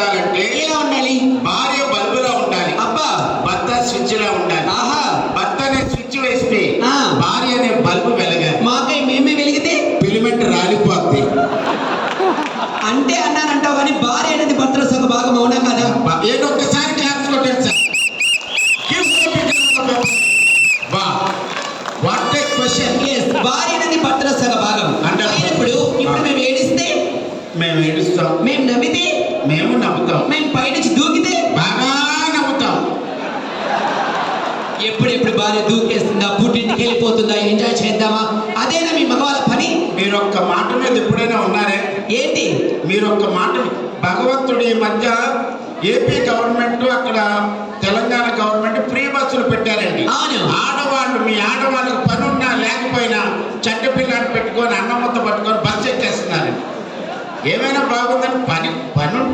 ఉండాలంటే ఎలా ఉండాలి? భార్య బల్బులా ఉండాలి, అబ్బా, భర్త స్విచ్ లా ఉండాలి. ఆహా, భర్త అనే స్విచ్ వేస్తే ఆ. భార్య అనే బల్బు వెలగాలి. మాకై మేమే వెలిగితే ఫిలిమెంట్ రాలిపోద్ది. అంటే అన్నానంటావు కానీ భార్య అనేది భర్తలో సగ భాగం అవునా కదా? ఏదో ఒక్కసారి క్లాప్స్ కొట్టాను సార్. What a question. భార్య అనేది భర్తలో సగ భాగం అంటే ఇప్పుడు మేము ఏడిస్తే, మేము ఏడుస్తాం, మేము నవ్వితే, మేము నవ్వుతాం, మేము పైనుంచి దూకితే బాగా నవ్వుతాం. ఎప్పుడెప్పుడు భార్య దూకేస్తుందా, పుట్టింటికి వెళ్ళిపోతుందా, ఎంజాయ్ చేద్దామా, అదేనా మీ మగవాళ్ళ పని? మీరు ఒక్క మాట మీద ఎప్పుడైనా ఉన్నారే? ఏంటి మీరు ఒక్క మాట, భగవంతుడి ఈ మధ్య ఏపీ గవర్నమెంట్ అక్కడ తెలంగాణ గవర్నమెంట్ ఫ్రీ బస్సులు పెట్టారండి. అవును. ఆడవాళ్ళు, మీ ఆడవాళ్ళకి పని ఉన్నా లేకపోయినా చెడ్డ పిల్లని పెట్టుకొని అన్నమ్మతో పట్టుకొని బస్సు ఎక్కేస్తున్నారు. ఏమైనా బాగుందని పని